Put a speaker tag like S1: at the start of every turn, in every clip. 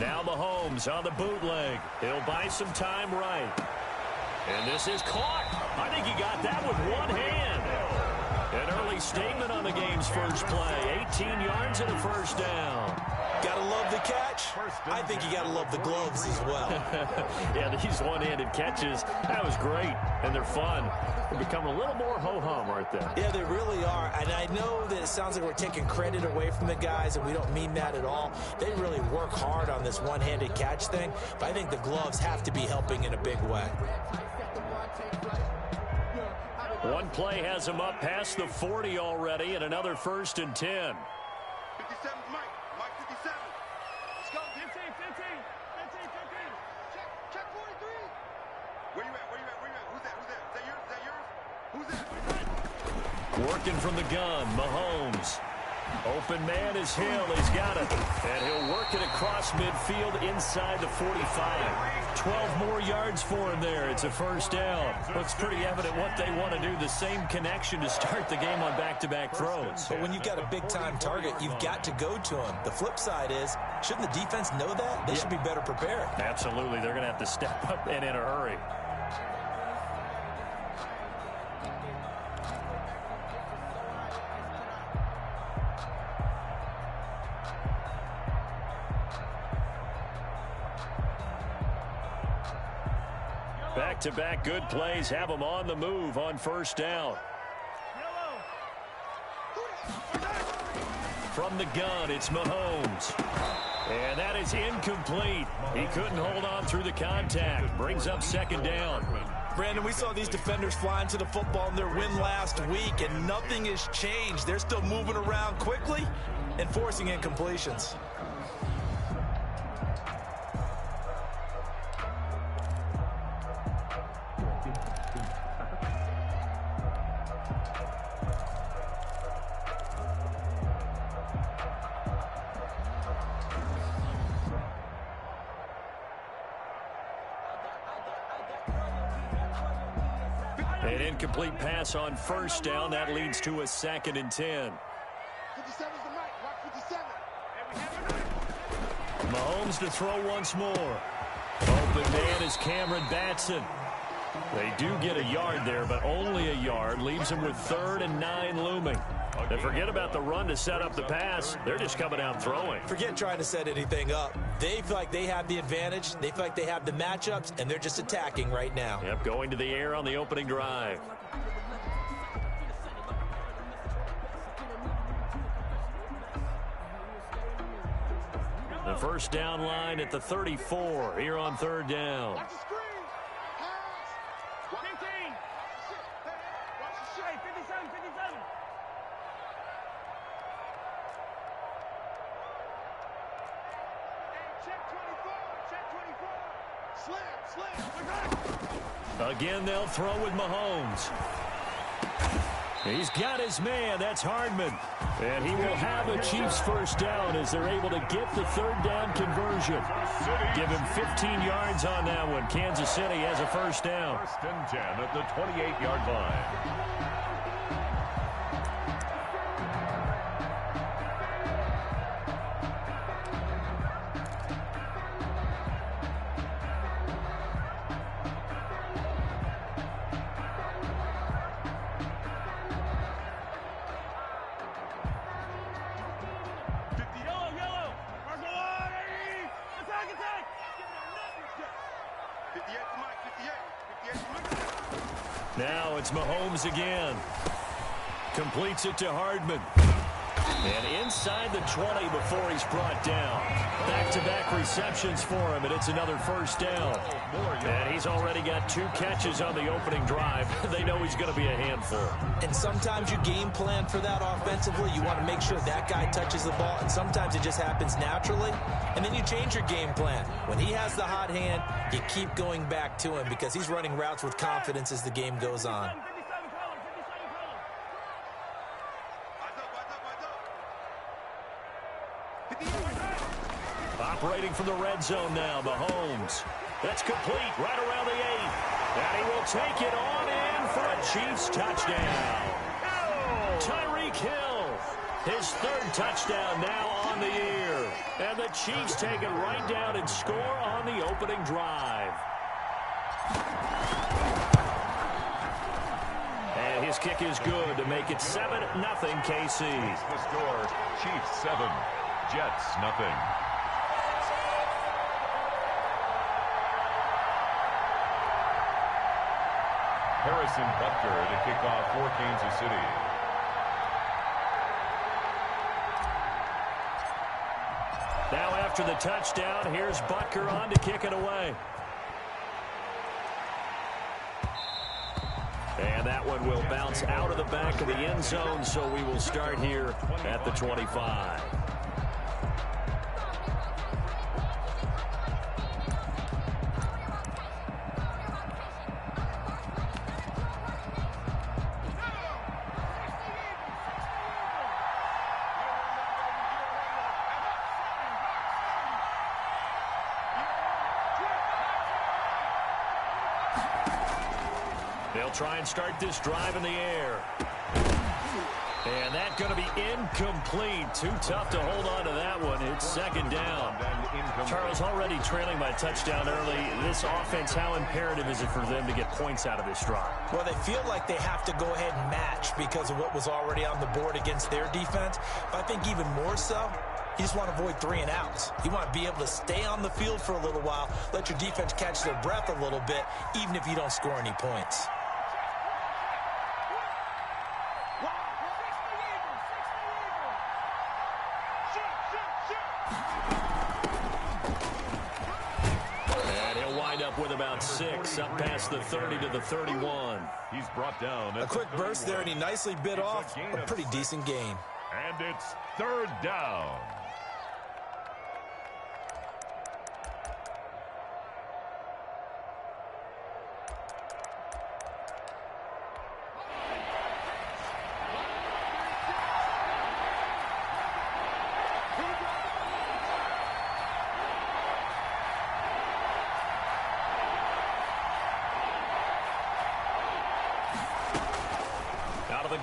S1: Now Mahomes on the bootleg. He'll buy some time right. And this is caught. I think he got that with one hand. An early statement on the game's first play. 18 yards and a first down.
S2: Gotta love the catch. I think you gotta love the gloves as well.
S1: Yeah, these one-handed catches, that was great. And they're fun. They're becoming a little more ho-hum, aren't they?
S2: Yeah, they really are. And I know that it sounds like we're taking credit away from the guys, and we don't mean that at all. They really work hard on this one-handed catch thing, but I think the gloves have to be helping in a big way.
S1: One play has him up past the 40 already, and another 1st and 10.
S3: 57's Mike. Mike 57. Let's go. 15. Check 43. Where you at? Who's that? Is that yours?
S1: Working from the gun, Mahomes. Open man is Hill. He's got it. And he'll work it across midfield inside the 45. 12 more yards for him there. It's a first down. Looks pretty evident what they want to do. The same connection to start the game on back-to-back throws.
S2: But when you've got a big-time target, you've got to go to him. The flip side is, shouldn't the defense know that? They should be better prepared.
S1: Absolutely. They're going to have to step up and in a hurry. Back-to-back good plays have them on the move on first down. From the gun, it's Mahomes. And that is incomplete. He couldn't hold on through the contact. Brings up 2nd down.
S2: Brandon, we saw these defenders flying to the football in their win last week, and nothing has changed. They're still moving around quickly and forcing incompletions.
S1: An incomplete pass on first down. That leads to a 2nd and 10.
S3: 57's the Mike. Mike 57.
S1: Mahomes to throw once more. Open man is Cameron Batson. They do get a yard there, but only a yard. Leaves them with 3rd and 9 looming. And forget about the run to set up the pass. They're just coming out throwing.
S2: Forget trying to set anything up. They feel like they have the advantage. They feel like they have the matchups, and they're just attacking right now.
S1: Yep, going to the air on the opening drive. The first down line at the 34 here on 3rd down.
S3: Watch the screen. Pass. 15. Watch the shade. 57. Check 24. Slam.
S1: Again, they'll throw with Mahomes. He's got his man. That's Hardman. And he will have a Chiefs first down as they're able to get the 3rd down conversion. Give him 15 yards on that one. Kansas City has a first down.
S4: 1st and 10 at the 28-yard line.
S1: Now it's Mahomes again. Completes it to Hardman. And inside the 20 before he's brought down. Back-to-back receptions for him, and it's another first down. And he's already got 2 catches on the opening drive. They know he's going to be a handful.
S2: And sometimes you game plan for that offensively. You want to make sure that guy touches the ball, and sometimes it just happens naturally. And then you change your game plan. When he has the hot hand, you keep going back to him because he's running routes with confidence as the game goes on.
S1: Operating from the red zone now, Mahomes. That's complete right around the 8. And he will take it on in for a Chiefs touchdown. Tyreek Hill. His third touchdown now on the year. And the Chiefs take it right down and score on the opening drive. And his kick is good to make it 7-0 KC.
S4: The score, Chiefs 7, Jets nothing. Harrison Butker to kick off for Kansas City.
S1: Now after the touchdown, here's Butker on to kick it away. And that one will bounce out of the back of the end zone, so we will start here at the 25. They'll try and start this drive in the air. And that's going to be incomplete. Too tough to hold on to that one. It's second down. Charles, already trailing by a touchdown early. This offense, how imperative is it for them to get points out of this drive?
S2: Well, they feel like they have to go ahead and match because of what was already on the board against their defense. But I think even more so, you just want to avoid 3 and outs. You want to be able to stay on the field for a little while, let your defense catch their breath a little bit, even if you don't score any points.
S1: With about 6 up past the 30 to the 31.
S4: He's brought down.
S2: A quick burst there, and he nicely bit off a pretty decent gain.
S4: And it's third down.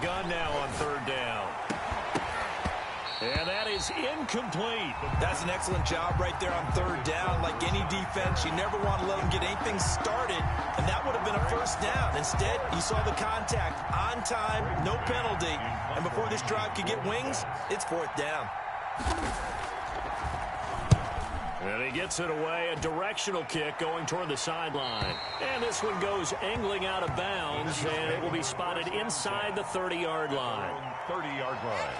S1: Gun now on third down. And that is incomplete.
S2: That's an excellent job right there on third down. Like any defense, you never want to let them get anything started, and that would have been a first down. Instead, you saw the contact on time, no penalty, and before this drive could get wings, it's fourth down.
S1: And he gets it away, a directional kick going toward the sideline. And this one goes angling out of bounds, and it will be spotted inside the 30-yard line.
S4: 30-yard line.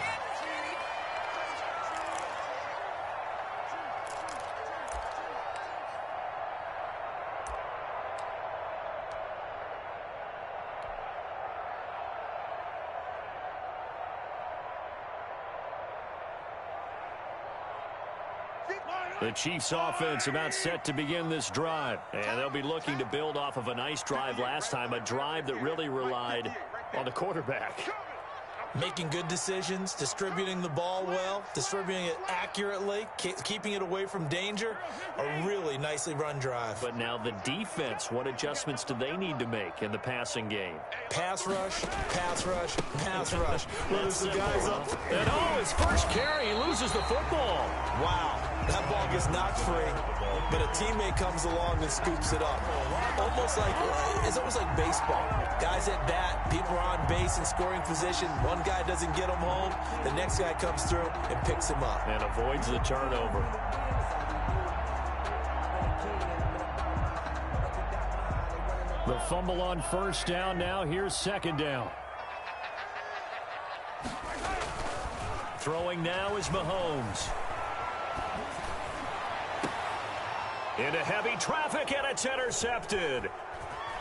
S1: The Chiefs offense about set to begin this drive. And they'll be looking to build off of a nice drive last time, a drive that really relied on the quarterback.
S2: Making good decisions, distributing the ball well, distributing it accurately, keeping it away from danger. A really nicely run drive.
S1: But now the defense, what adjustments do they need to make in the passing game?
S2: Pass rush, pass rush, pass rush. Loads the guys up.
S1: And his first carry, he loses the football.
S2: Wow, that ball gets knocked free, but a teammate comes along and scoops it up. It's almost like baseball. Guys at bat, people are on base in scoring position. One guy doesn't get him home. The next guy comes through and picks him up.
S1: And avoids the turnover. The fumble on first down now. Here's second down. Throwing now is Mahomes. Into heavy traffic, and it's intercepted.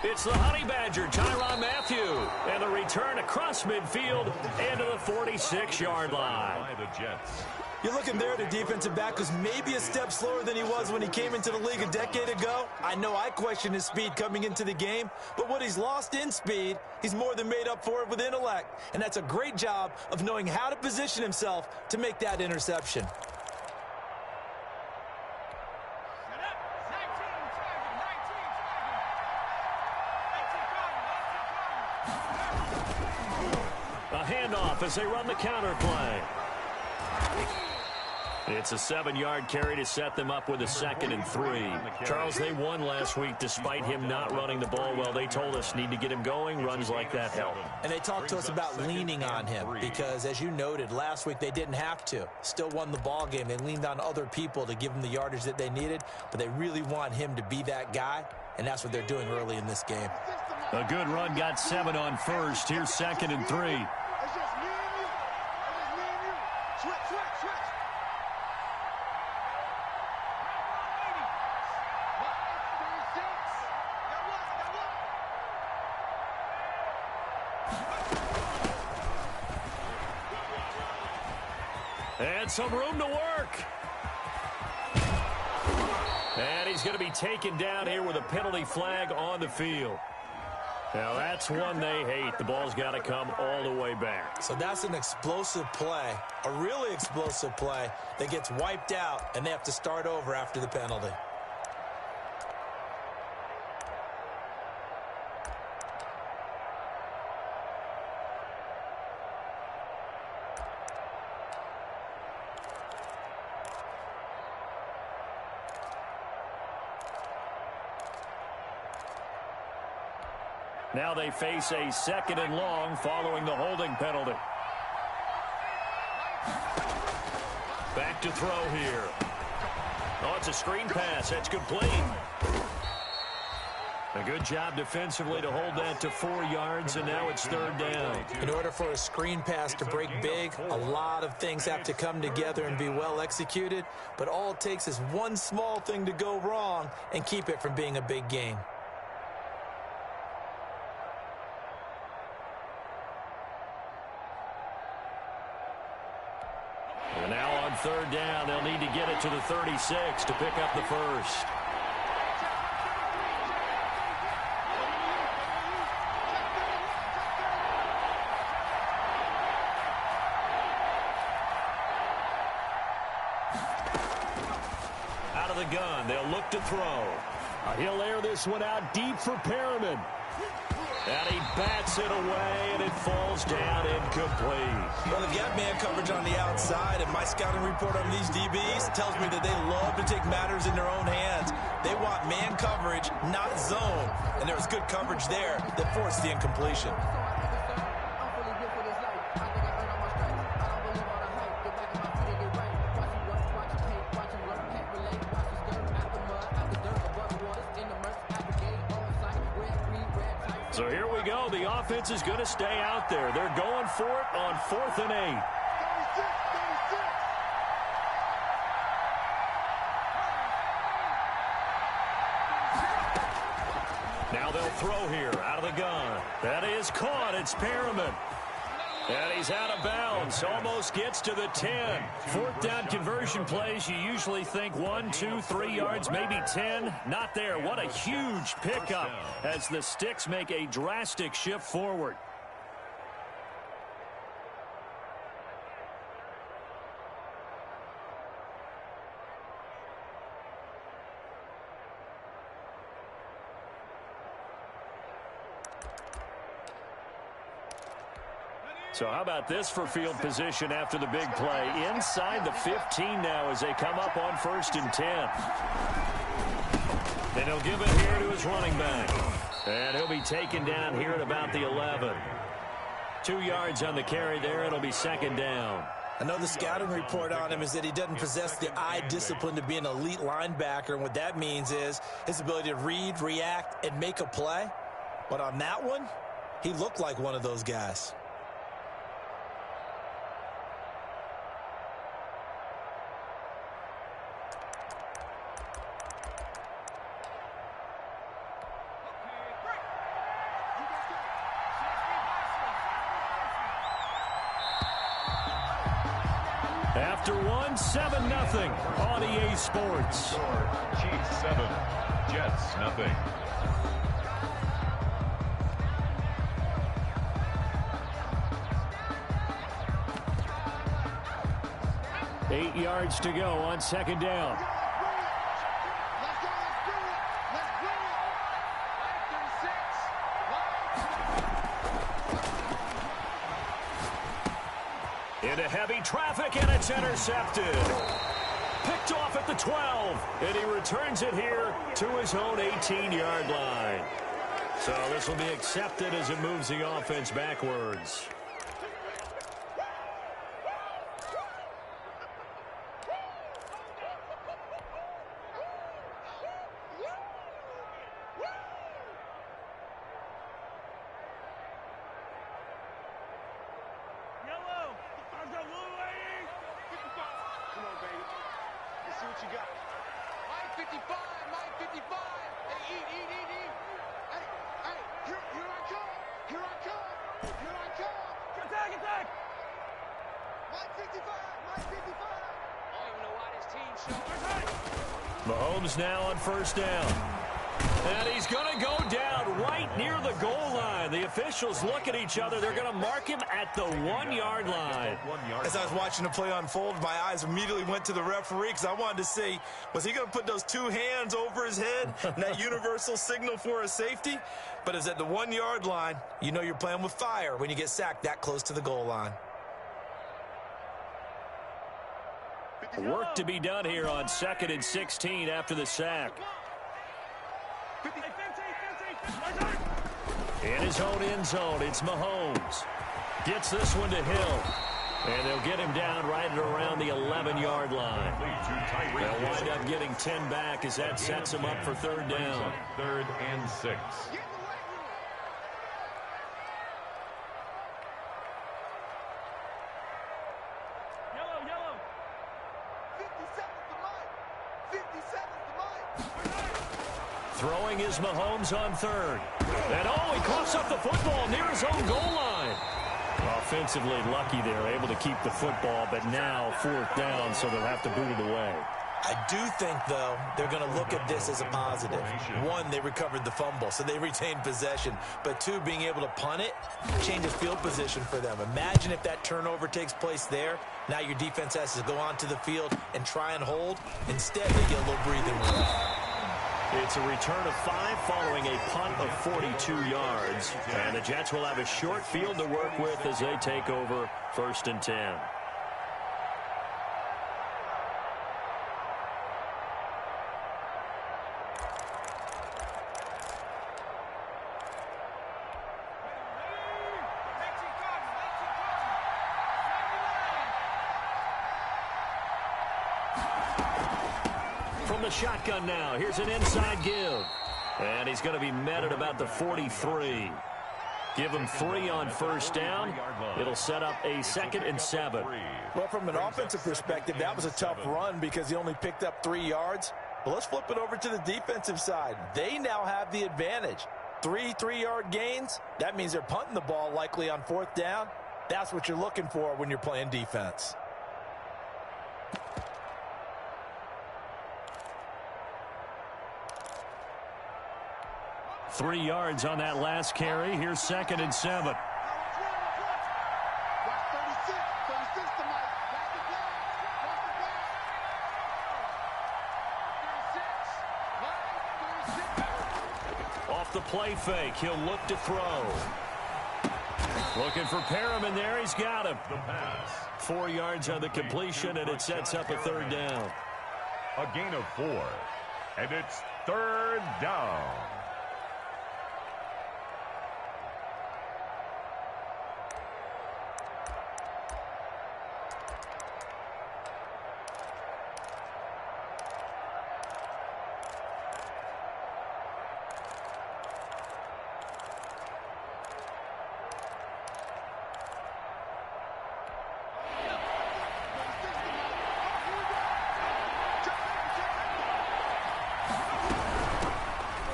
S1: It's the Honey Badger, Tyrann Mathieu. And the return across midfield into the 46-yard line.
S4: By the Jets.
S2: You're looking there at a defensive back who's maybe a step slower than he was when he came into the league a decade ago. I know I questioned his speed coming into the game, but what he's lost in speed, he's more than made up for it with intellect. And that's a great job of knowing how to position himself to make that interception.
S1: A handoff as they run the counter play. It's a 7-yard carry to set them up with a 2nd and 3. Charles, they won last week despite him not running the ball well. They told us need to get him going. Runs like that help.
S2: And they talked to us about leaning on him because, as you noted, last week they didn't have to. Still won the ball game. They leaned on other people to give them the yardage that they needed, but they really want him to be that guy, and that's what they're doing early in this game.
S1: A good run got 7 on first. Here's 2nd and 3.
S3: It's just me and you. It's just me and you. Switch.
S1: And some room to work. And he's going to be taken down here with a penalty flag on the field. Now, that's one they hate. The ball's got to come all the way back.
S2: So that's an explosive play, a really explosive play that gets wiped out, and they have to start over after the penalty.
S1: Now they face a 2nd and long following the holding penalty. Back to throw here. Oh, it's a screen pass. That's complete. A good job defensively to hold that to 4 yards, and now it's 3rd down.
S2: In order for a screen pass to break big, a lot of things have to come together and be well executed, but all it takes is one small thing to go wrong and keep it from being a big gain.
S1: And now on 3rd down, they'll need to get it to the 36 to pick up the first. Out of the gun, they'll look to throw. He'll air this one out deep for Perriman. And he bats it away, and it falls down incomplete.
S2: Well, they've got man coverage on the outside, and my scouting report on these DBs tells me that they love to take matters in their own hands. They want man coverage, not zone. And there was good coverage there that forced the incompletion.
S1: So here we go. The offense is going to stay out there. They're going for it on 4th and 8. Now they'll throw here out of the gun. That is caught. It's Perriman. And he's out of bounds. Almost gets to the 10. 4th down conversion plays. You usually think 1, 2, 3 yards, maybe 10. Not there. What a huge pickup as the Sticks make a drastic shift forward. So how about this for field position after the big play? Inside the 15 now as they come up on 1st and 10. And he'll give it here to his running back. And he'll be taken down here at about the 11. 2 yards on the carry there. It'll be 2nd down.
S2: I know the scouting report on him is that he doesn't possess the eye discipline to be an elite linebacker. And what that means is his ability to read, react, and make a play. But on that one, he looked like one of those guys.
S1: After one, 7-0 on EA Sports.
S4: Chiefs 7, Jets 0.
S1: 8 yards to go on 2nd down. Into heavy traffic, and it's intercepted. Picked off at the 12, and he returns it here to his own 18-yard line. So this will be accepted as it moves the offense backwards.
S3: What you got? Mike 55, Mike 55. Hey, eat. Hey, here I come. Here I come. Attack. Mike 55, Mike 55. I don't even know why this team showed.
S1: Mahomes now on first down. And he's going to go down right near the goal line. The officials look at each other. They're going to mark him at the 1-yard line.
S2: As I was watching the play unfold, my eyes immediately went to the referee because I wanted to see, was he going to put those two hands over his head and that universal signal for a safety? But it's at the 1-yard line. You know you're playing with fire when you get sacked that close to the goal line.
S1: Work to be done here on 2nd and 16 after the sack. In his own end zone, it's Mahomes. Gets this one to Hill. And they'll get him down right at around the 11-yard line. They'll wind up getting 10 back as that sets him up for third down.
S4: 3rd and 6.
S3: Yellow. 57's the Mike. 57's the Mike.
S1: Throwing is Mahomes on third. And he coughs up the football near his own goal line. Offensively lucky they're able to keep the football, but now 4th down, so they'll have to boot it away.
S2: I do think, though, they're going to look at this as a positive. 1, they recovered the fumble, so they retained possession. But 2, being able to punt it changes field position for them. Imagine if that turnover takes place there. Now your defense has to go onto the field and try and hold. Instead, they get a little breathing room.
S1: It's a return of 5 following a punt of 42 yards. And the Jets will have a short field to work with as they take over 1st and 10. From the shotgun now, here's an inside give. And he's going to be met at about the 43. Give him 3 on first down. It'll set up a 2nd and 7.
S2: Well, from an offensive perspective, that was a tough run because he only picked up 3 yards. But let's flip it over to the defensive side. They now have the advantage. 3 3-yard gains. That means they're punting the ball likely on 4th down. That's what you're looking for when you're playing defense.
S1: Three yards on that last carry. Here's 2nd and 7.
S3: Watch 36 to Mike. Back the pass. 36.
S1: Off the play fake, he'll look to throw. Looking for Perriman there. He's got him.
S4: The pass.
S1: 4 yards on the completion, and it sets up a 3rd down.
S4: A gain of 4. And it's 3rd down.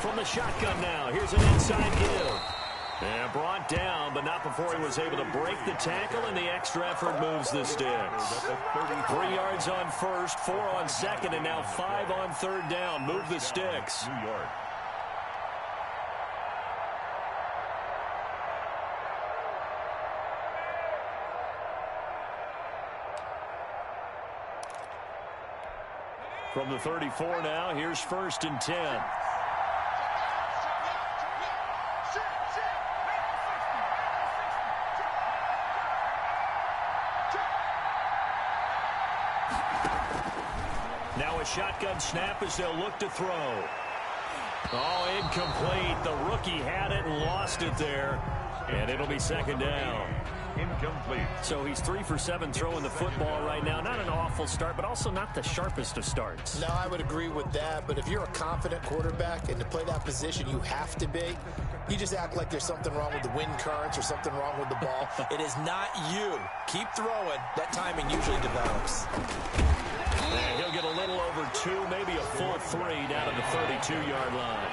S1: From the shotgun now, here's an inside give. And brought down, but not before he was able to break the tackle, and the extra effort moves the sticks. 3 yards on first, 4 on second, and now 5 on 3rd down. Move the sticks.
S4: New York.
S1: From the 34 now, here's 1st and 10. Now a shotgun snap as they'll look to throw. Oh, incomplete. The rookie had it and lost it there. And it'll be second down.
S4: Incomplete.
S1: So he's 3 for 7 throwing the football right now. Not an awful start, but also not the sharpest of starts.
S2: No, I would agree with that. But if you're a confident quarterback and to play that position, you have to be. You just act like there's something wrong with the wind currents or something wrong with the ball. It is not you. Keep throwing. That timing usually develops.
S1: And he'll get a little over 2, maybe a full 3 down at the 32-yard line.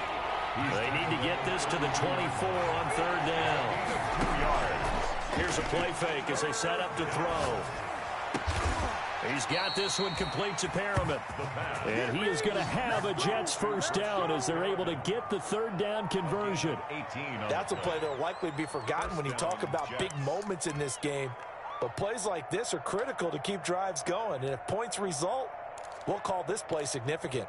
S1: They need to get this to the 24 on third down.
S4: 2 yards.
S1: Here's a play fake as they set up to throw. He's got this one complete to Perriman. And he is going to have a Jets first down as they're able to get the third down conversion.
S2: That's a play that will likely be forgotten when you talk about big moments in this game. But plays like this are critical to keep drives going. And if points result, we'll call this play significant.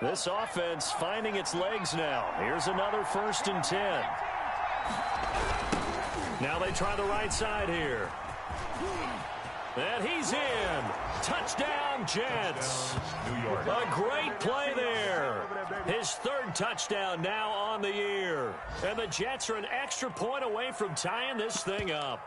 S1: This offense finding its legs now. Here's another 1st and 10. Now they try the right side here. And he's in. Touchdown, Jets.
S4: New York.
S1: A great play there. His 3rd touchdown now on the year. And the Jets are an extra point away from tying this thing up.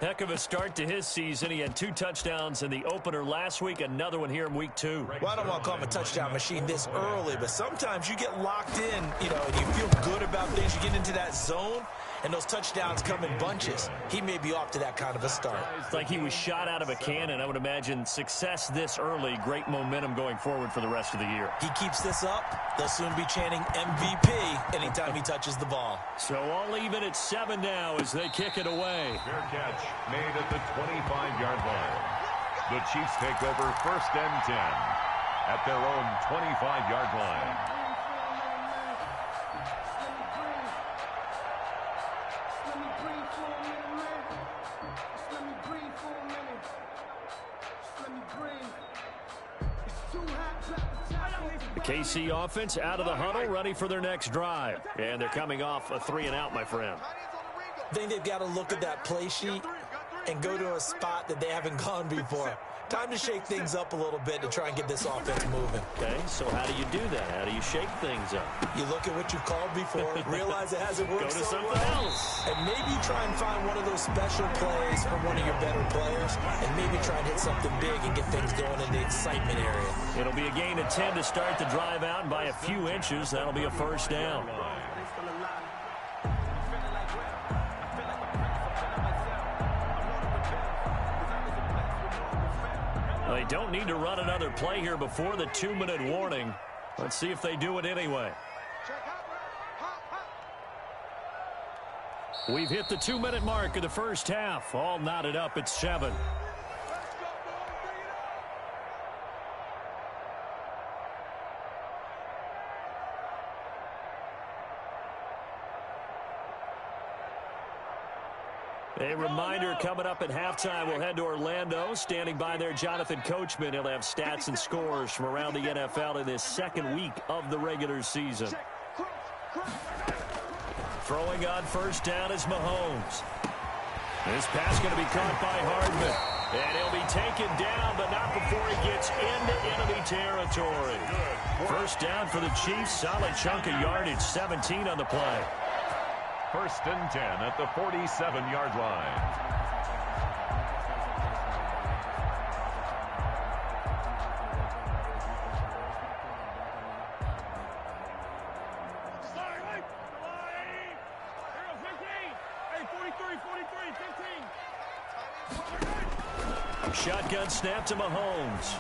S1: Heck of a start to his season. He had 2 touchdowns in the opener last week, another one here in week 2.
S2: Well, I don't want to call him a touchdown machine this early, but sometimes you get locked in, and you feel good about things. You get into that zone, and those touchdowns come in bunches. He may be off to that kind of a start.
S1: It's like he was shot out of a cannon. I would imagine success this early, great momentum going forward for the rest of the year.
S2: He keeps this up, they'll soon be chanting MVP anytime he touches the ball.
S1: So all even at 7 now as they kick it away.
S4: Fair catch made at the 25-yard line. The Chiefs take over 1st and 10 at their own 25-yard line.
S1: The KC offense out of the huddle, ready for their next drive. And they're coming off a 3-and-out, my friend.
S2: I think they've got to look at that play sheet and go to a spot that they haven't gone before. Time to shake things up a little bit to try and get this offense moving.
S1: Okay, so how do you do that? How do you shake things up?
S2: You look at what you've called before, realize it hasn't worked
S1: Go to
S2: so
S1: something
S2: well,
S1: else.
S2: and maybe try and find one of those special plays from one of your better players, and maybe try and hit something big and get things going in the excitement area.
S1: It'll be a gain of 10 to start the drive out, and by a few inches, that'll be a first down. They don't need to run another play here before the 2-minute warning. Let's see if they do it anyway. We've hit the 2-minute mark of the first half. All knotted up at 7. A reminder coming up at halftime, we'll head to Orlando. Standing by there, Jonathan Coachman. He'll have stats and scores from around the NFL in this 2nd week of the regular season. Throwing on first down is Mahomes. This pass going to be caught by Hardman. And he'll be taken down, but not before he gets into enemy territory. First down for the Chiefs. Solid chunk of yardage, 17 on the play.
S4: 1st and 10 at the 47-yard line.
S1: Shotgun snap to Mahomes.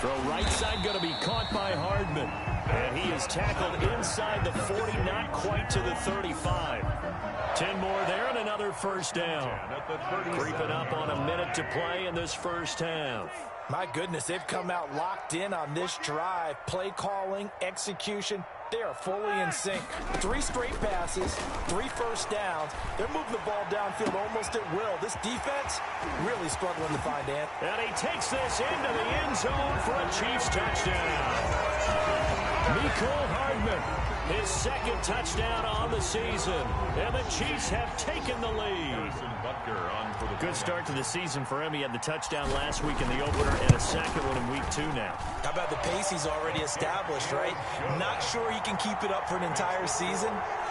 S1: Throw right side going to be caught by Hardman. And he is tackled inside the 40, not quite to the 35. 10 more there and another first down. Creeping up on a minute to play in this first half.
S2: My goodness, they've come out locked in on this drive. Play calling, execution, they are fully in sync. 3 straight passes, 3 first downs. They're moving the ball downfield almost at will. This defense really struggling to find Ant.
S1: And he takes this into the end zone for a Chiefs touchdown. Mecole Hardman His second touchdown on the season. And the Chiefs have taken the lead. Good start to the season for him. He had the touchdown last week in the opener and a second one in week 2 now.
S2: How about the pace he's already established, right? Not sure he can keep it up for an entire season,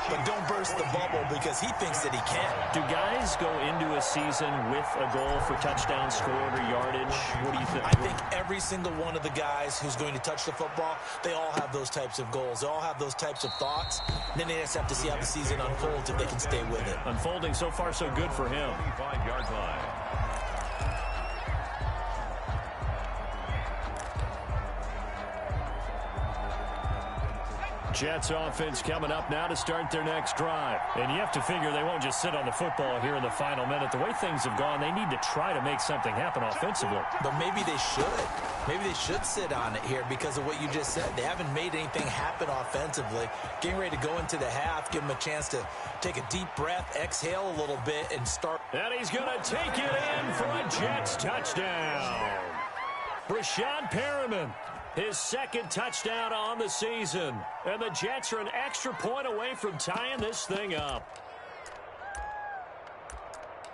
S2: but don't burst the bubble because he thinks that he can.
S1: Do guys go into a season with a goal for touchdown scored or yardage? What do you think?
S2: I think every single one of the guys who's going to touch the football, they all have those types of goals. They all have those types of thoughts. Then they just have to see how the season unfolds if they can stay with it.
S1: Unfolding so far so good for him.
S4: 25-yard line.
S1: Jets offense coming up now to start their next drive. And you have to figure they won't just sit on the football here in the final minute. The way things have gone, they need to try to make something happen offensively.
S2: But maybe they should. Maybe they should sit on it here because of what you just said. They haven't made anything happen offensively. Getting ready to go into the half, give them a chance to take a deep breath, exhale a little bit, and start.
S1: And he's going to take it in for a Jets touchdown. Rashad Perriman. His second touchdown on the season. And the Jets are an extra point away from tying this thing up.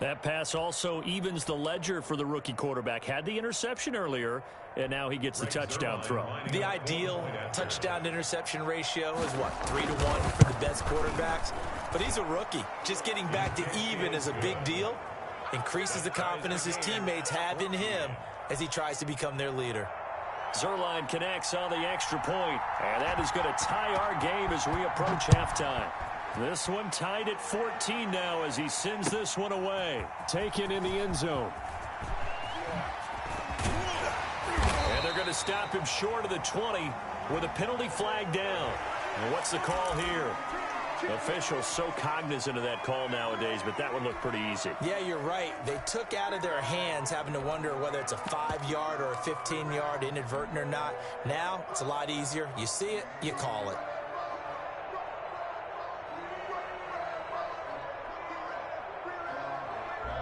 S1: That pass also evens the ledger for the rookie quarterback. Had the interception earlier, and now he gets the touchdown throw.
S2: The ideal touchdown-interception ratio is, what, 3-1 for the best quarterbacks? But he's a rookie. Just getting back to even is a big deal. Increases the confidence his teammates have in him as he tries to become their leader.
S1: Zuerlein connects on the extra point, and that is going to tie our game as we approach halftime. This one tied at 14 now as he sends this one away. Taken in the end zone. And they're going to stop him short of the 20 with a penalty flag down. And what's the call here? Officials so cognizant of that call nowadays, but that one looked pretty easy.
S2: Yeah, you're right. They took out of their hands having to wonder whether it's a 5-yard or a 15-yard inadvertent or not. Now, it's a lot easier. You see it, you call it.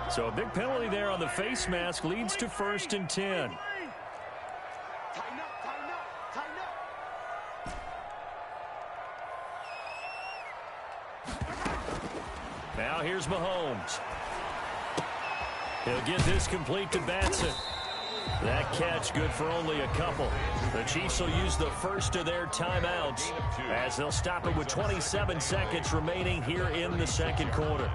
S1: So a big penalty there on the face mask leads to 1st and 10. Now here's Mahomes. He'll get this complete to Batson. That catch good for only a couple. The Chiefs will use the first of their timeouts as they'll stop it with 27 seconds remaining here in the second quarter.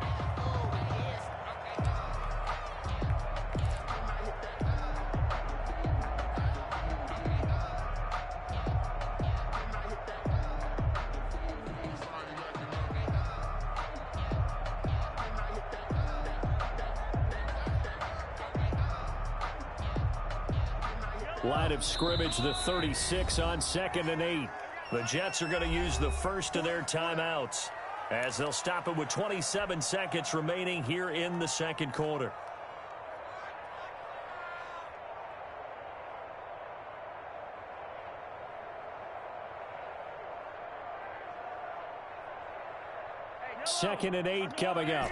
S1: Line of scrimmage, the 36 on 2nd and 8. The Jets are going to use the first of their timeouts as they'll stop it with 27 seconds remaining here in the second quarter. Second and 8 coming up.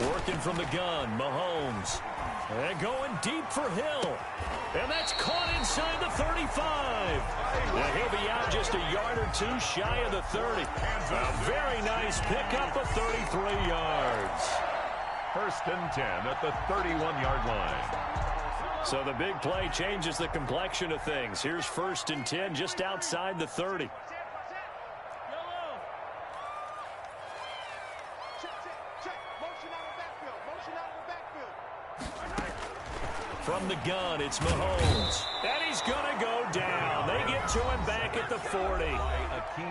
S1: Working from the gun, Mahomes. And going deep for Hill. And that's caught inside the 35. And he'll be out just a yard or two shy of the 30. A very nice pickup of 33 yards.
S4: 1st and 10 at the 31-yard line.
S1: So the big play changes the complexion of things. Here's 1st and 10 just outside the 30. From the gun, it's Mahomes. And he's going to go down. They get to him back at the 40.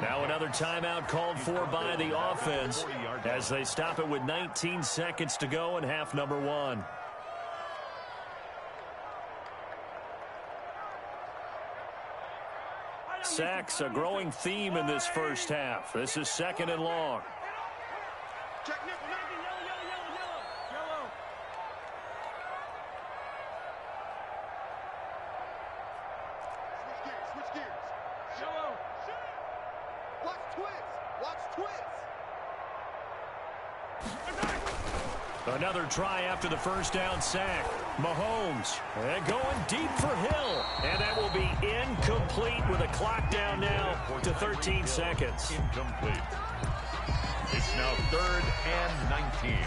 S1: Now another timeout called for by the offense as they stop it with 19 seconds to go in half number 1. Sacks, a growing theme in this first half. This is 2nd and long. Another try after the first down sack. Mahomes and going deep for Hill. And that will be incomplete with a clock down now to 13 seconds.
S4: Incomplete. It's now 3rd and 19.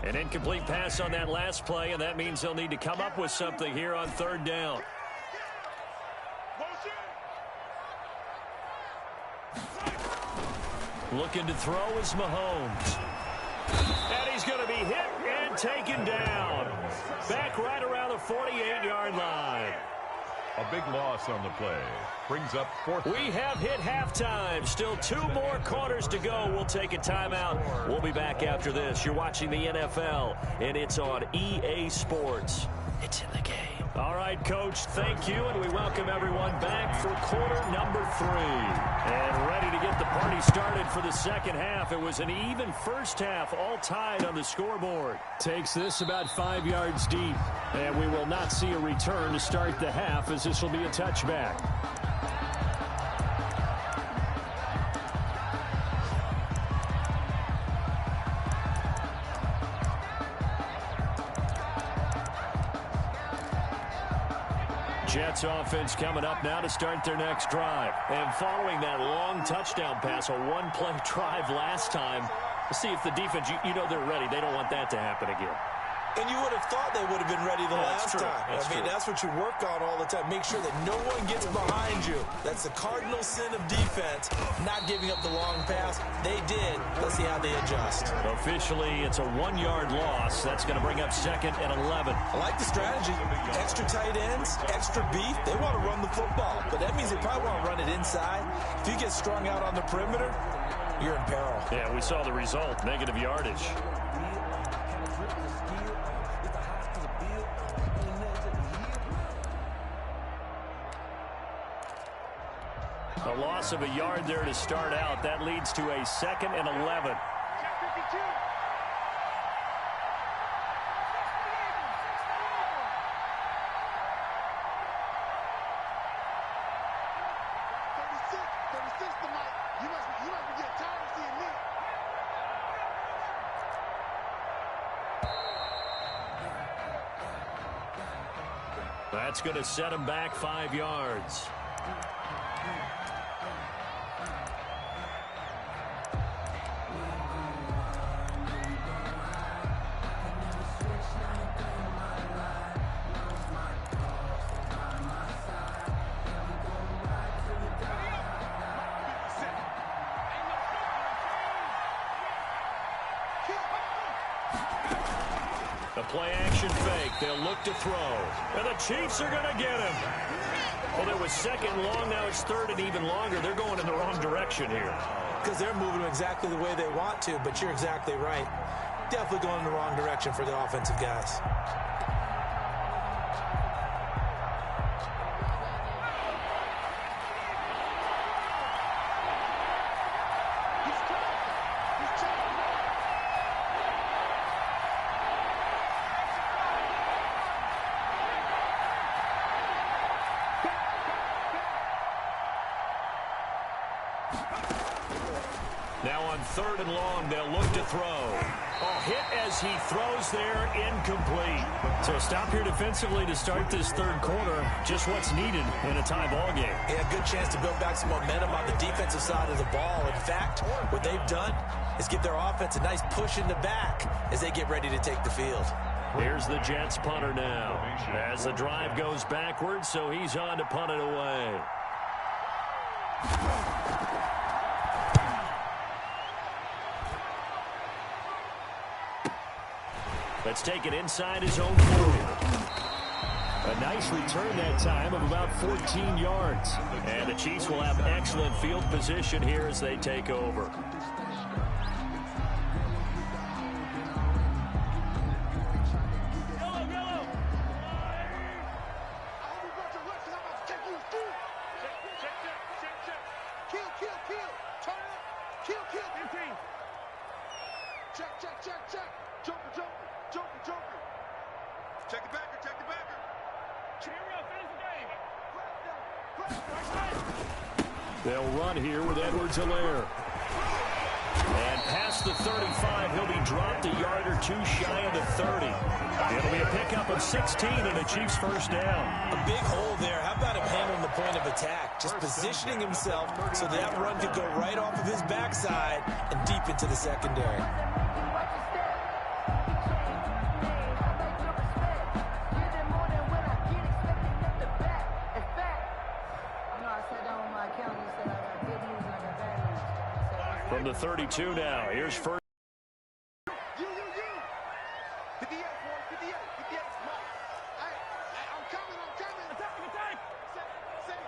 S1: An incomplete pass on that last play, and that means they'll need to come up with something here on 3rd down. Looking to throw is Mahomes. And he's going to be hit and taken down. Back right around the 48-yard line.
S4: A big loss on the play. Brings up 4th.
S1: We have hit halftime. Still 2 more quarters to go. We'll take a timeout. We'll be back after this. You're watching the NFL, and it's on EA Sports. It's in the game. All right, Coach, thank you, and we welcome everyone back for quarter number 3. And ready to get the party started for the second half. It was an even first half, all tied on the scoreboard. Takes this about 5 yards deep, and we will not see a return to start the half, as this will be a touchback. Jets offense coming up now to start their next drive. And following that long touchdown pass, a one-play drive last time, let's see if the defense, you know they're ready. They don't want that to happen again.
S2: And you would have thought they would have been ready the last time. That's what you work on all the time. Make sure that no one gets behind you. That's the cardinal sin of defense, not giving up the long pass. They did. Let's see how they adjust.
S1: Officially, it's a 1-yard loss. That's going to bring up 2nd and 11.
S2: I like the strategy. Extra tight ends, extra beef. They want to run the football, but that means they probably want to run it inside. If you get strung out on the perimeter, you're in peril.
S1: Yeah, we saw the result, negative yardage. A loss of a yard there to start out. That leads to a 2nd and 11. That's going to set him back 5 yards. The play-action fake. They'll look to throw. And the Chiefs are going to get him. Well, it was 2nd and long. Now it's 3rd and even longer. They're going in the wrong direction here.
S2: Because they're moving exactly the way they want to, but you're exactly right. Definitely going in the wrong direction for the offensive guys.
S1: Now on 3rd and long, they'll look to throw. Oh, hit as he throws there, incomplete. So stop here defensively to start this 3rd quarter. Just what's needed in a tie ball game.
S2: Yeah, good chance to build back some momentum on the defensive side of the ball. In fact, what they've done is give their offense a nice push in the back as they get ready to take the field.
S1: Here's the Jets punter now. As the drive goes backwards, so he's on to punt it away. Let's take it inside his own 40. A nice return that time of about 14 yards. And the Chiefs will have excellent field position here as they take over.
S3: Kill. Turn it up.
S1: They'll run here with Edwards-Helaire. And past the 35, he'll be dropped a yard or two shy of the 30. It'll be a pickup of 16 and a Chiefs first down.
S2: A big hole there. How about him handling the point of attack? Just positioning himself so that run could go right off of his backside and deep into the secondary.
S1: From the 32 now, here's first.
S3: You. 58, boy, 58, 58. Hey, I'm coming. Attack. Say.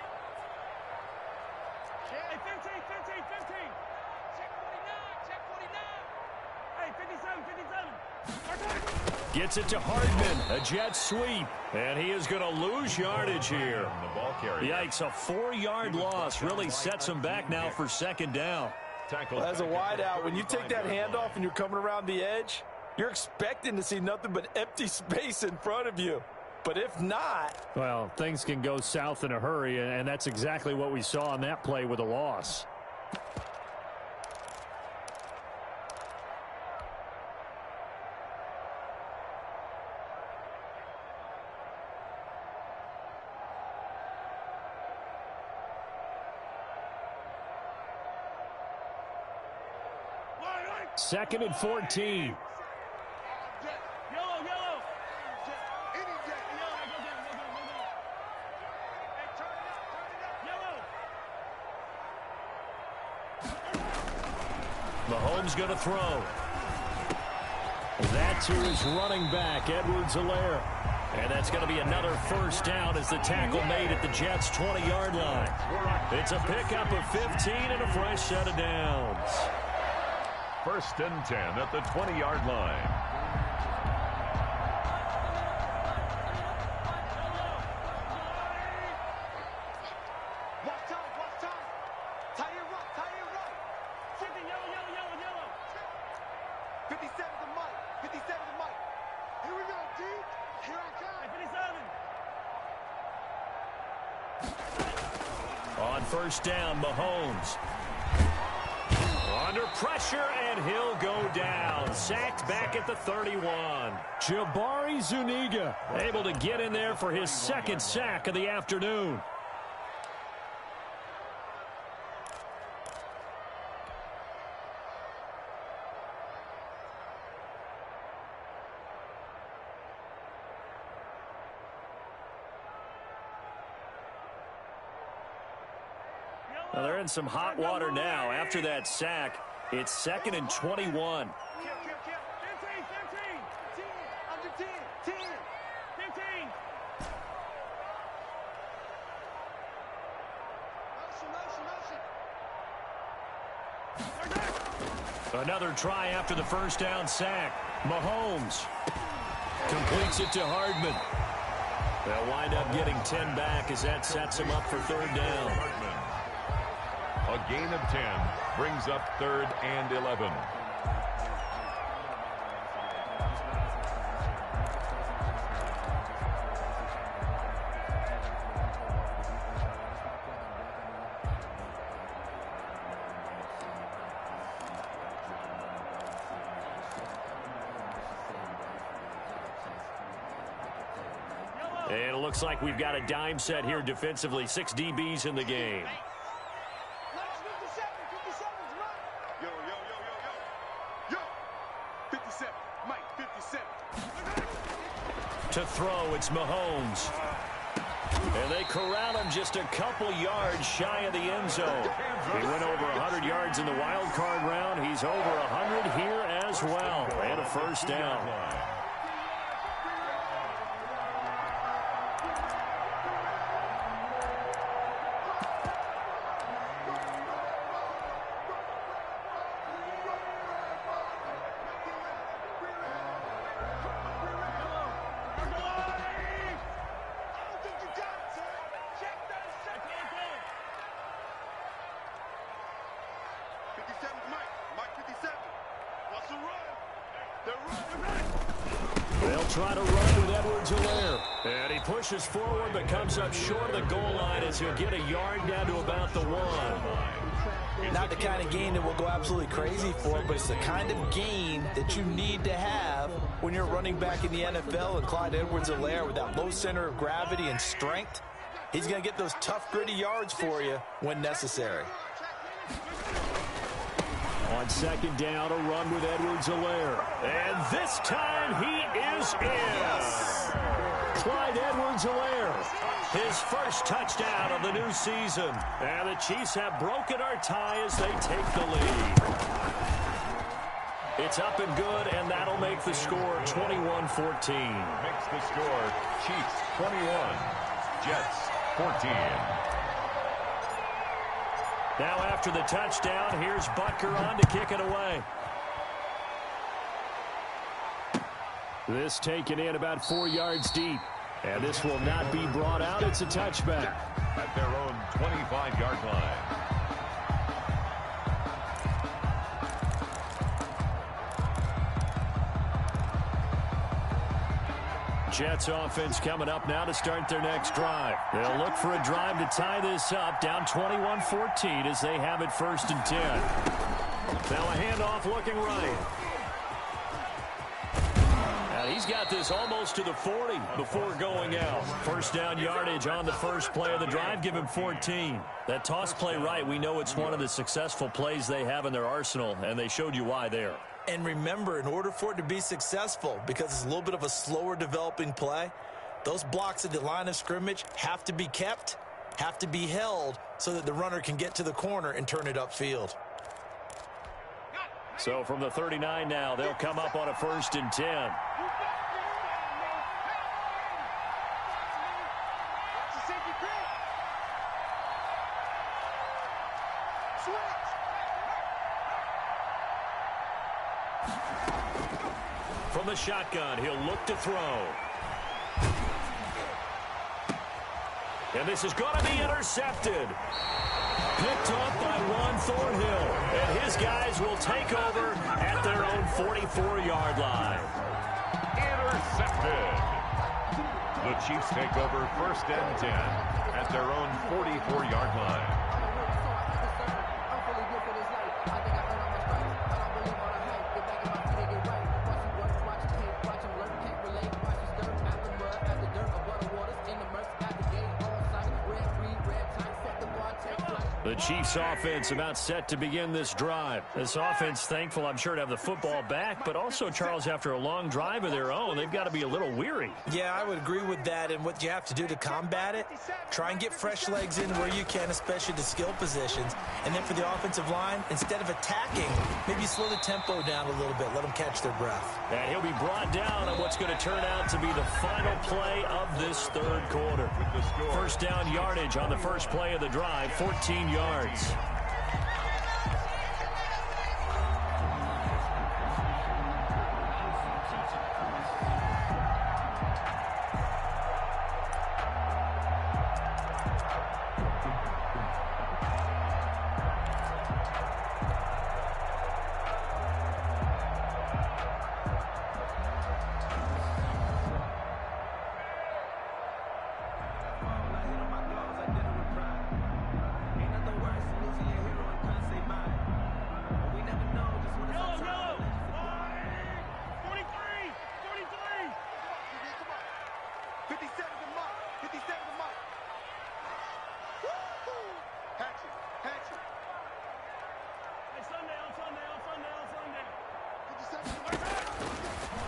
S3: Hey, 15. Check 49.
S5: Hey, 57.
S1: Gets it to Hardman, a jet sweep, and he is going to lose yardage here.
S4: The ball carrier.
S1: Yikes, a 4-yard loss really sets him back now for second down.
S2: Well, as a wideout, when you take that handoff and you're coming around the edge, you're expecting to see nothing but empty space in front of you. But if not...
S1: Well, things can go south in a hurry, and that's exactly what we saw on that play with a loss. Second and 14.
S5: Yellow.
S3: Any jet. Hey, turn it up.
S5: Yellow.
S1: Mahomes going to throw. That to his running back, Edwards-Helaire. And that's going to be another first down as the tackle made at the Jets' 20-yard line. It's a pickup of 15 and a fresh set of downs.
S4: First and 10 at the 20-yard line.
S3: Watch time. Tie it up. 57 to Mike. Here we go, D. Here I come.
S5: 57.
S1: On first down, Mahomes. Under pressure, and he'll go down. Sacked back at the 31. Jabari Zuniga able to get in there for his second sack of the afternoon. Well, they're in some hot water now. After that sack, it's second and 21.
S3: Kill. 15. Under 10. 10.
S5: 15.
S1: Another try after the first down sack. Mahomes completes it to Hardman. They'll wind up getting 10 back as that sets him up for third down.
S4: A gain of 10 brings up 3rd and 11.
S1: And it looks like we've got a dime set here defensively. 6 DBs in the game.
S3: 57. Mike, 57.
S1: To throw, it's Mahomes. And they corral him just a couple yards shy of the end zone. He went over 100 yards in the wild card round. He's over 100 here as well. And a first down. They'll try to run with Edwards-Helaire. And he pushes forward but comes up short of the goal line as he'll get a yard down to about the 1.
S2: Not the kind of gain that will go absolutely crazy for, but it's the kind of gain that you need to have when you're running back in the NFL. And Clyde Edwards-Helaire, with that low center of gravity and strength, he's going to get those tough, gritty yards for you when necessary.
S1: On second down, a run with Edwards-Helaire. And this time he is in. Yes. Clyde Edwards-Helaire, his first touchdown of the new season. And the Chiefs have broken our tie as they take the lead. It's up and good, and that'll make the score 21-14.
S4: Makes the score Chiefs 21, Jets 14.
S1: Now after the touchdown, here's Butker on to kick it away. This taken in about 4 yards deep. And this will not be brought out. It's a touchback.
S4: At their own 25-yard line.
S1: Jets offense coming up now to start their next drive. They'll look for a drive to tie this up, down 21-14 as they have it 1st and 10. Now a handoff looking right. He's got this almost to the 40 before going out. First down yardage on the first play of the drive. Give him 14. That toss play right, we know it's one of the successful plays they have in their arsenal, and they showed you why there.
S2: And remember, in order for it to be successful, because it's a little bit of a slower developing play, those blocks at the line of scrimmage have to be kept, have to be held, so that the runner can get to the corner and turn it upfield.
S1: So from the 39 now, they'll come up on a 1st and 10. From the shotgun, he'll look to throw. And this is going to be intercepted. Picked up by Juan Thornhill. And his guys will take over at their own 44-yard line.
S4: Intercepted. The Chiefs take over 1st and 10 at their own 44-yard line.
S1: The Chiefs offense about set to begin this drive. This offense thankful, I'm sure, to have the football back, but also, Charles, after a long drive of their own, they've got to be a little weary.
S2: Yeah, I would agree with that, and what you have to do to combat it, try and get fresh legs in where you can, especially the skill positions. And then for the offensive line, instead of attacking, maybe slow the tempo down a little bit, let them catch their breath.
S1: And he'll be brought down on what's going to turn out to be the final play of this 3rd quarter. First down yardage on the first play of the drive, 14 yards.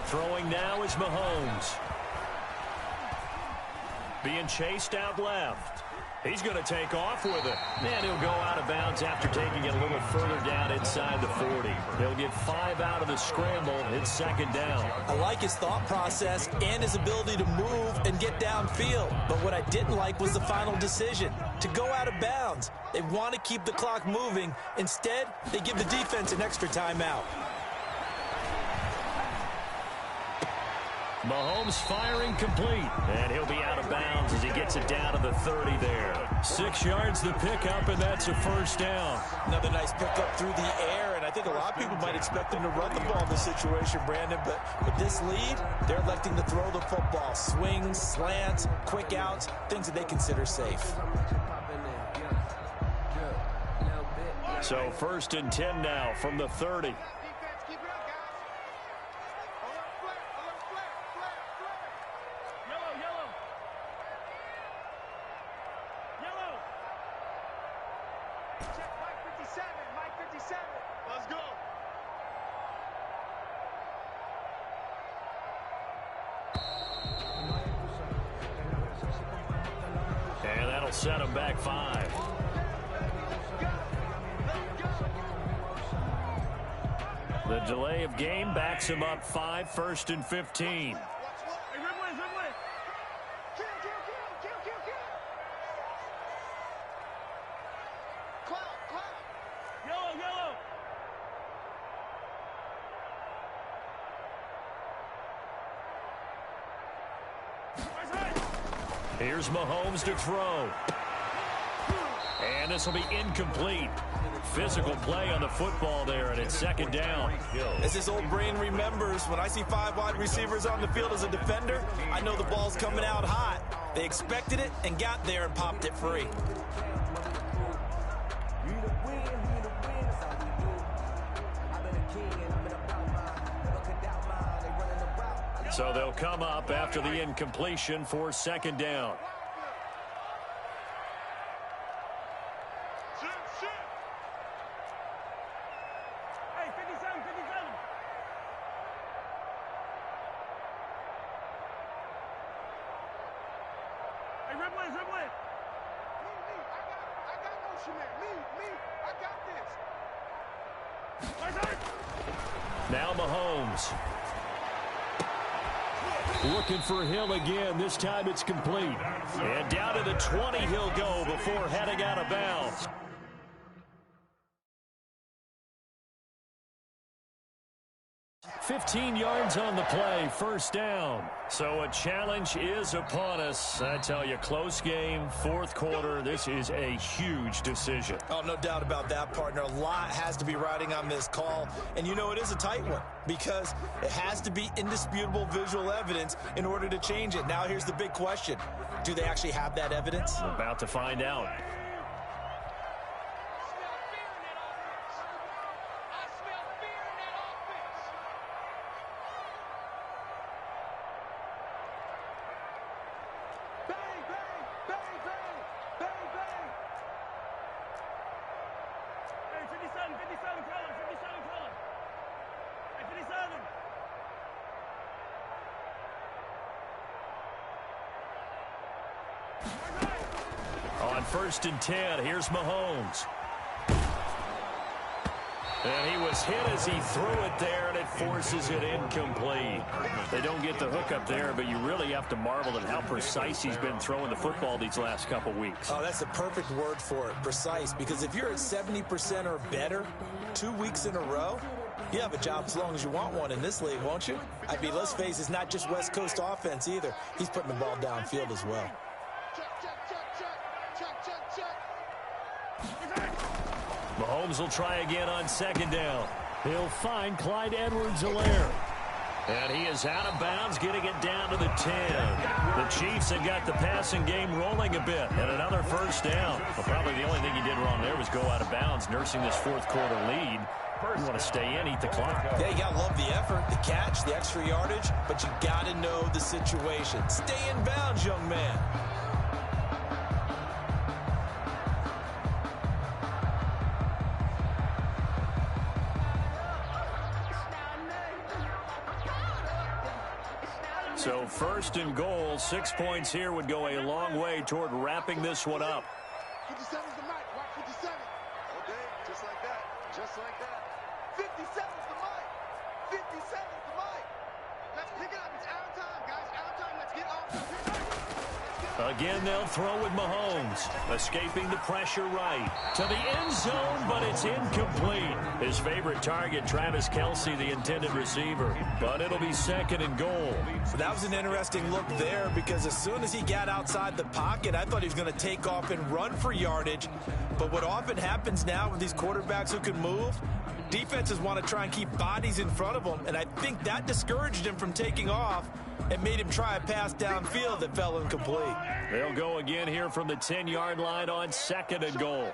S1: Throwing now is Mahomes. Being chased out left. He's going to take off with it. And he'll go out of bounds after taking it a little further down inside the 40. He'll get 5 out of the scramble. It's 2nd down.
S2: I like his thought process and his ability to move and get downfield. But what I didn't like was the final decision, to go out of bounds. They want to keep the clock moving. Instead, they give the defense an extra timeout.
S1: Mahomes firing complete, and he'll be out of bounds as he gets it down to the 30 there. 6 yards the pickup, and that's a 1st down.
S2: Another nice pickup through the air, and I think a lot of people might expect him to run the ball in this situation, Brandon, but with this lead, they're electing to throw the football. Swings, slants, quick outs, things that they consider safe.
S1: So 1st and 10 now from the 30.
S3: Let's go.
S1: And that'll set him back 5. The delay of game backs him up 5, 1st and 15. Here's Mahomes to throw. And this will be incomplete. Physical play on the football there, and it's 2nd down.
S2: As his old brain remembers, when I see 5 wide receivers on the field as a defender, I know the ball's coming out hot. They expected it and got there and popped it free.
S1: So they'll come up after the incompletion for 2nd down.
S3: Hey, 57, 57. Hey, Ripley. Me. I got motion man. Me. I got this.
S1: Now Mahomes. Looking for Hill again. This time it's complete. And down to the 20 he'll go before heading out of bounds. $15 yards on the play, 1st down. So a challenge is upon us. I tell you, close game, 4th quarter. This is a huge decision.
S2: Oh, no doubt about that, partner. A lot has to be riding on this call. And you know it is a tight one because it has to be indisputable visual evidence in order to change it. Now here's the big question. Do they actually have that evidence?
S1: We're about to find out. On 1st and 10, here's Mahomes. And he was hit as he threw it there, and it forces it incomplete. They don't get the hook up there, but you really have to marvel at how precise he's been throwing the football these last couple weeks.
S2: Oh, that's the perfect word for it, precise, because if you're at 70% or better 2 weeks in a row, you have a job as long as you want one in this league, won't you? I mean, let's face it, it's not just West Coast offense either. He's putting the ball downfield as well.
S1: Mahomes will try again on 2nd down. He'll find Clyde Edwards-Helaire. And he is out of bounds, getting it down to the 10. The Chiefs have got the passing game rolling a bit. And another 1st down. Well, probably the only thing he did wrong there was go out of bounds, nursing this 4th quarter lead. You want to stay in, eat the clock.
S2: Yeah, you got to love the effort, the catch, the extra yardage, but you got to know the situation. Stay in bounds, young man.
S1: So 1st and goal, 6 points here would go a long way toward wrapping this one up.
S3: 57's the mic. Watch 57. Okay, just like that. Just like that. 57's the mic. 57's the mic. Let's pick it up. It's out of time, guys. Out of time. Let's get off.
S1: Again, they'll throw with Mahomes. Escaping the pressure right. To the end zone, but it's incomplete. His favorite target, Travis Kelce, the intended receiver. But it'll be 2nd and goal.
S2: That was an interesting look there because as soon as he got outside the pocket, I thought he was going to take off and run for yardage. But what often happens now with these quarterbacks who can move, Defenses want to try and keep bodies in front of them, and I think that discouraged him from taking off and made him try a pass downfield that fell incomplete.
S1: They'll go again here from the 10-yard line on 2nd and goal.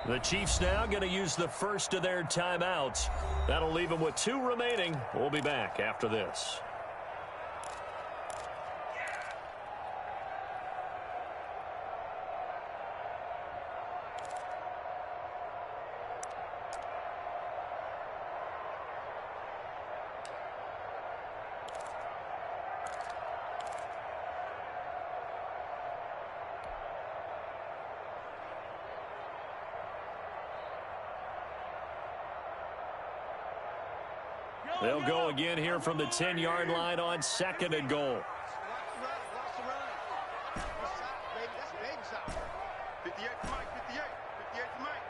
S1: The Chiefs now going to use the first of their timeouts. That'll leave them with 2 remaining. We'll be back after this. They'll go again here from the 10-yard line on 2nd and goal.
S3: That's baby side. 58 to Mike, 58. 58 to Mike.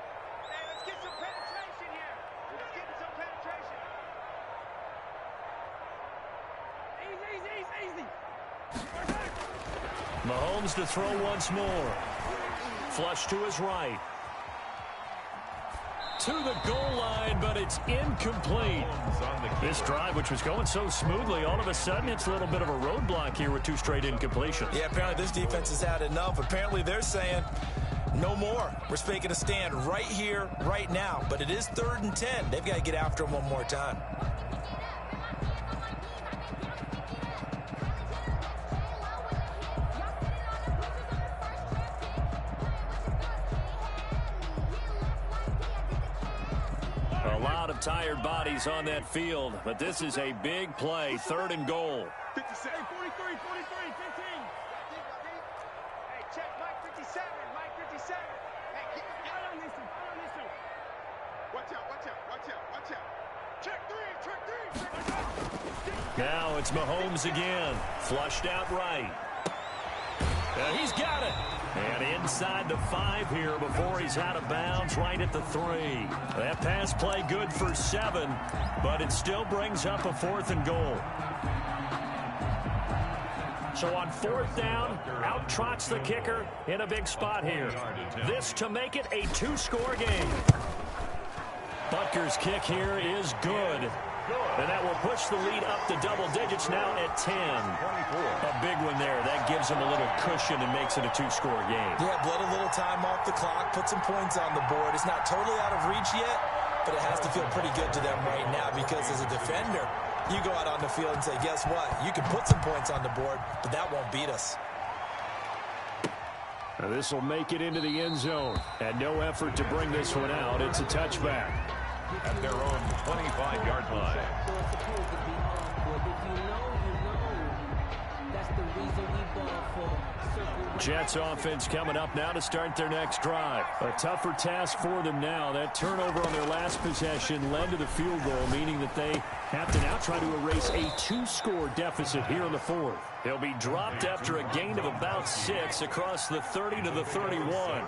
S3: Hey, let's get some penetration here. Let's get some penetration. Easy.
S1: Mahomes to throw once more. Flush to his right. To the goal line, but it's incomplete. This drive, which was going so smoothly, all of a sudden it's a little bit of a roadblock here with 2 straight incompletions.
S2: Yeah, apparently this defense has had enough. Apparently they're saying no more. We're making a stand right here, right now. But it is 3rd and 10. They've got to get after him one more time.
S1: Tired bodies on that field, but this is a big play. 3rd and goal.
S3: 57, 43, 15. Hey, check Mike 57, Mike 57. Hey, I don't listen. Watch out. Check 3.
S1: Now it's Mahomes again. Flushed out right. He's got it. And inside the 5 here before he's out of bounds, right at the 3. That pass play good for 7, but it still brings up a 4th and goal. So on 4th down, out trots the kicker in a big spot here. This to make it a 2-score game. Butker's kick here is good. And that will push the lead up to double digits now at 10. A big one there. That gives them a little cushion and makes it a 2-score game.
S2: Yeah, bled a little time off the clock, put some points on the board. It's not totally out of reach yet, but it has to feel pretty good to them right now because as a defender, you go out on the field and say, guess what? You can put some points on the board, but that won't beat us.
S1: Now this will make it into the end zone. And no effort to bring this one out. It's a touchback.
S4: At their own 25-yard line.
S1: Jets offense coming up now to start their next drive. A tougher task for them now. That turnover on their last possession led to the field goal, meaning that they have to now try to erase a 2-score deficit here in the 4th. He'll be dropped after a gain of about 6 across the 30 to the 31.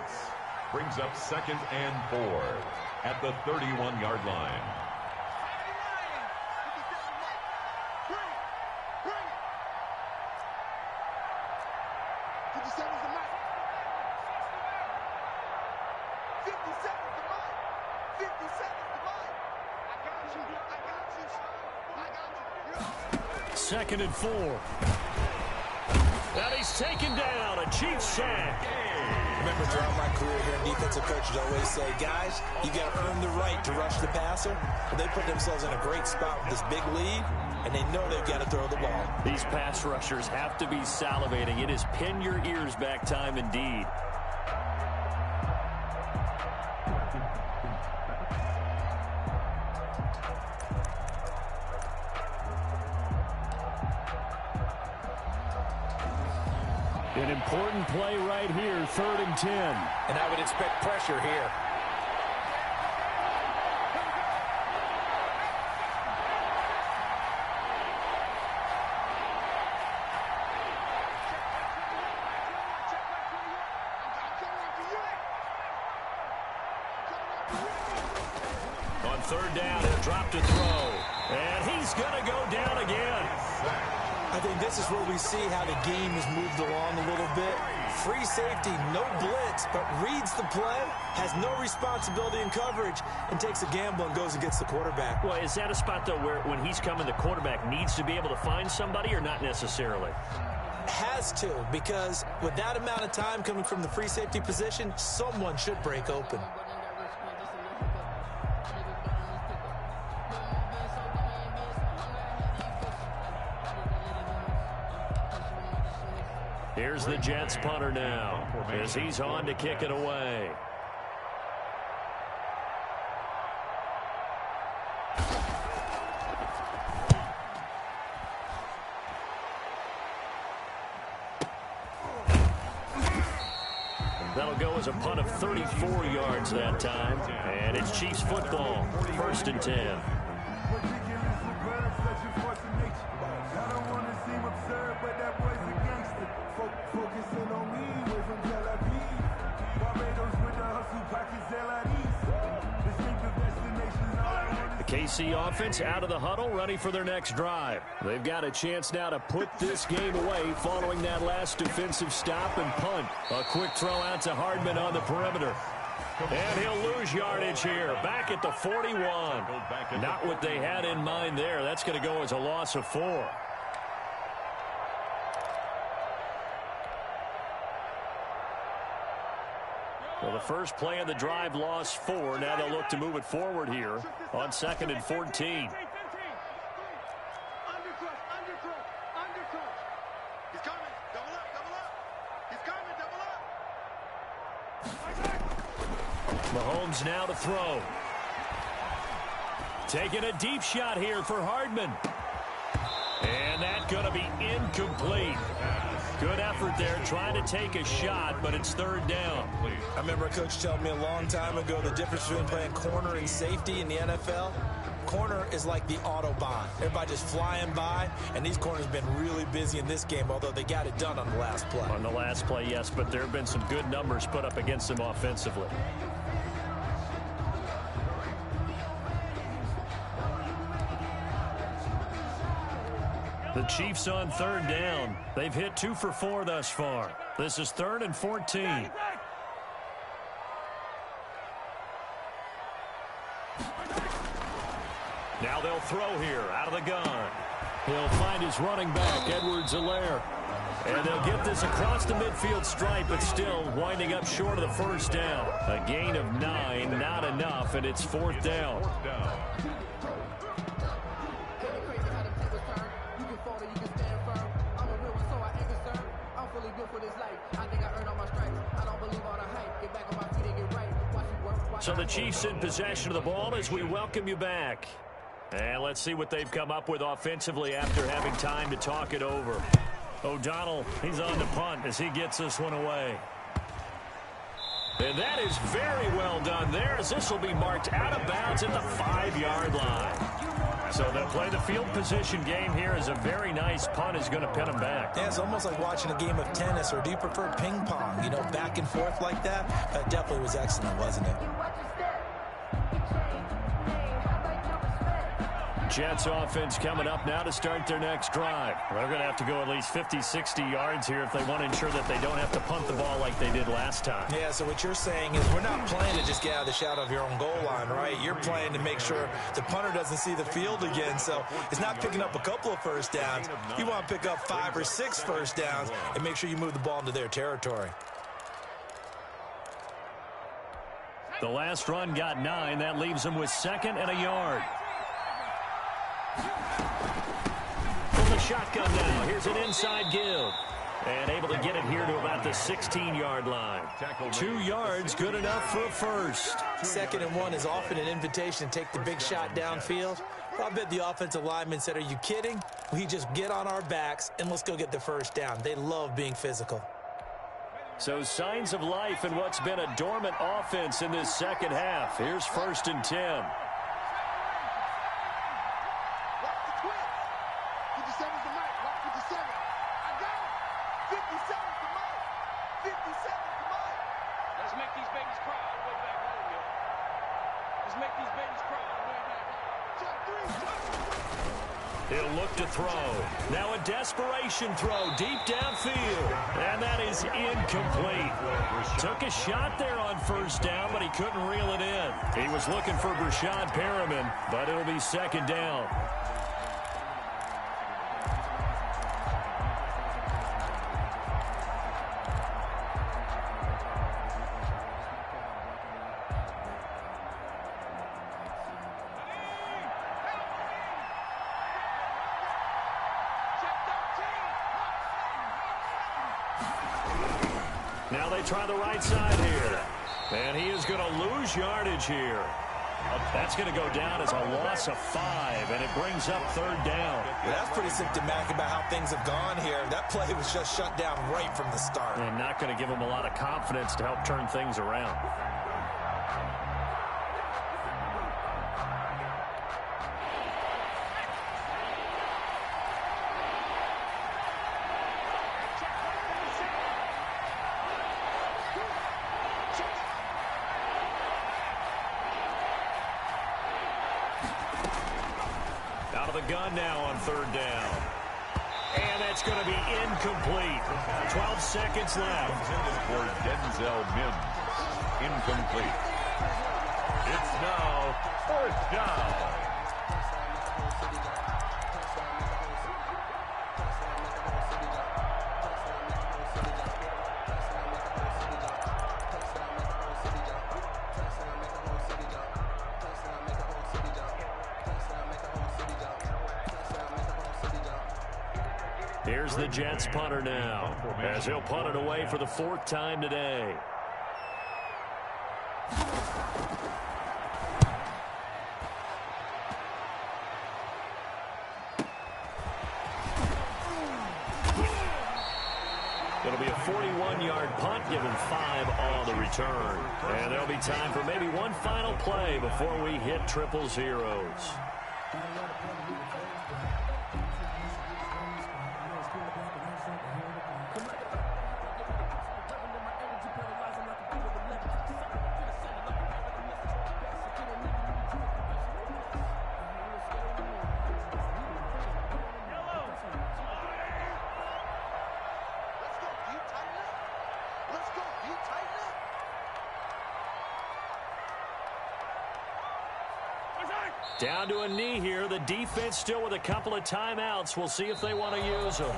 S4: Brings up 2nd and 4 at the 31-yard line.
S1: Second and 4. And he's taken down. A Chiefs sack.
S2: Remember, throughout my career here, defensive coaches always say, guys, you got to earn the right to rush the passer. But they put themselves in a great spot with this big lead, and they know they've got to throw the ball.
S1: These pass rushers have to be salivating. It is pin your ears back time indeed. An important play right here, 3rd and 10.
S2: And I would expect pressure here.
S1: third down. He'll drop to throw. And he's going to go down again.
S2: I think this is where we see how the game has moved along a little bit. Free safety, no blitz, but reads the play, has no responsibility in coverage, and takes a gamble and goes and gets the quarterback.
S1: Well, is that a spot, though, where when he's coming, the quarterback needs to be able to find somebody or not necessarily?
S2: Has to, because with that amount of time coming from the free safety position, someone should break open.
S1: Here's the Jets punter now as he's on to kick it away. That'll go as a punt of 34 yards that time. And it's Chiefs football, 1st and 10. The KC offense out of the huddle, ready for their next drive. They've got a chance now to put this game away following that last defensive stop and punt. A quick throw out to Hardman on the perimeter. And he'll lose yardage here, back at the 41. Not what they had in mind there. That's going to go as a loss of 4. Well, the first play of the drive lost 4. Now they'll look to move it forward here on 2nd and 14. Mahomes now to throw. Taking a deep shot here for Hardman. And that's going to be incomplete. Good effort there, trying to take a shot, but it's 3rd down.
S2: I remember a coach telling me a long time ago the difference between playing corner and safety in the NFL. Corner is like the Autobahn. Everybody just flying by, and these corners have been really busy in this game, although they got it done on the last play.
S1: On the last play, yes, but there have been some good numbers put up against them offensively. The Chiefs on 3rd down. They've hit 2 for 4 thus far. This is 3rd and 14. Now they'll throw here out of the gun. He'll find his running back, Edwards-Helaire. And they'll get this across the midfield stripe, but still winding up short of the 1st down. A gain of 9, not enough, and it's 4th down. So the Chiefs in possession of the ball as we welcome you back. And let's see what they've come up with offensively after having time to talk it over. O'Donnell, he's on the punt as he gets this one away. And that is very well done there, as this will be marked out of bounds at the 5-yard line. So they'll play the field position game here as a very nice punt is going to pin them back.
S2: Yeah, it's almost like watching a game of tennis, or do you prefer ping pong? You know, back and forth like that? That definitely was excellent, wasn't it?
S1: Jets offense coming up now to start their next drive. They're going to have to go at least 50, 60 yards here if they want to ensure that they don't have to punt the ball like they did last time.
S2: Yeah, so what you're saying is we're not playing to just get out of the shadow of your own goal line, right? You're playing to make sure the punter doesn't see the field again. So it's not picking up a couple of first downs. You want to pick up 5 or 6 first downs and make sure you move the ball into their territory.
S1: The last run got 9. That leaves them with 2nd and a yard. From the shotgun now, here's an inside give. And able to get it here to about the 16-yard line. 2 yards, good enough for a first.
S2: 2nd and 1 is often an invitation to take the big shot downfield. I bet the offensive lineman said, are you kidding? We just get on our backs and let's go get the first down. They love being physical.
S1: So signs of life in what's been a dormant offense in this second half. Here's 1st and 10.
S3: Let's make these babies cry all the way back. Check three.
S1: He'll look to throw. Now a desperation throw deep downfield. And that is incomplete. Took a shot there on first down, but he couldn't reel it in. He was looking for Brashad Perriman, but it'll be second down. Now they try the right side here. And he is going to lose yardage here. That's going to go down as a loss of 5, and it brings up third down.
S2: Well, that's pretty symptomatic about how things have gone here. That play was just shut down right from the start.
S1: And not going to give him a lot of confidence to help turn things around. Out of the gun now on third down. And that's going to be incomplete. 12 seconds left.
S4: Intended for Denzel Mims. Incomplete. It's now fourth down.
S1: Here's the Jets punter now, as he'll punt it away for the 4th time today. It'll be a 41-yard punt, give him 5 on the return. And there'll be time for maybe one final play before we hit triple zeros. Down to a knee here. The defense still with a couple of timeouts. We'll see if they want to use them.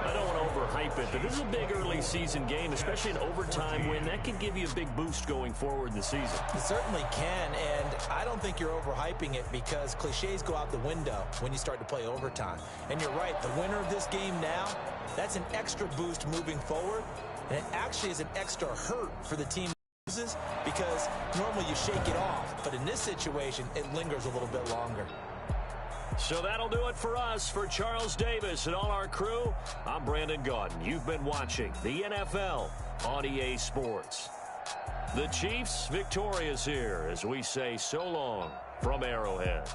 S1: I don't want to overhype it, but this is a big early season game, especially an overtime win. That can give you a big boost going forward in the season.
S2: It certainly can, and I don't think you're overhyping it because cliches go out the window when you start to play overtime. And you're right, the winner of this game now, that's an extra boost moving forward, and it actually is an extra hurt for the team because normally you shake it off, but in this situation it lingers a little bit longer.
S1: So that'll do it for us. For Charles Davis and all our crew, I'm Brandon Gaudin. You've been watching the NFL on EA Sports. The Chiefs victorious here as we say so long from Arrowhead.